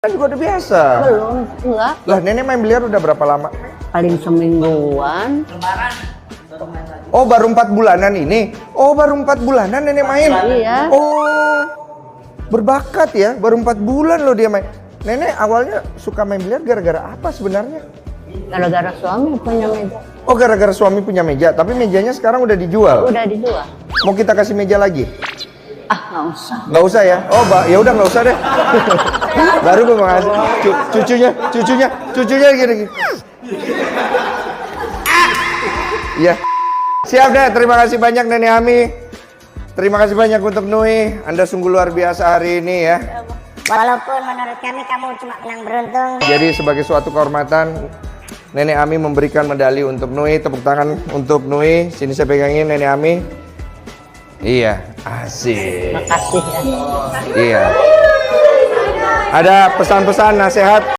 Kan juga udah biasa. Belum, enggak. Lah, nenek main biliar udah berapa lama? Paling semingguan. Oh, baru 4 bulanan ini. Oh, baru 4 bulanan nenek main. Iya. Oh, berbakat ya. Baru 4 bulan loh dia main. Nenek awalnya suka main biliar gara-gara apa sebenarnya? Gara-gara suami punya meja. Oh, gara-gara suami punya meja. Tapi mejanya sekarang udah dijual. Udah dijual. Mau kita kasih meja lagi? Ah, nggak usah. Nggak usah ya? Oh, ya udah nggak usah deh. Baru gue mau ngasih. Cucunya gini. Iya. Siap deh. Terima kasih banyak Nenek Ami. Terima kasih banyak untuk Nui. Anda sungguh luar biasa hari ini ya. Walaupun menurut kami kamu cuma yang beruntung. Jadi sebagai suatu kehormatan, Nenek Ami memberikan medali untuk Nui. Tepuk tangan untuk Nui. Sini saya pegangin Nenek Ami. Iya, asik. Makasih ya. Iya. Ada pesan-pesan nasihat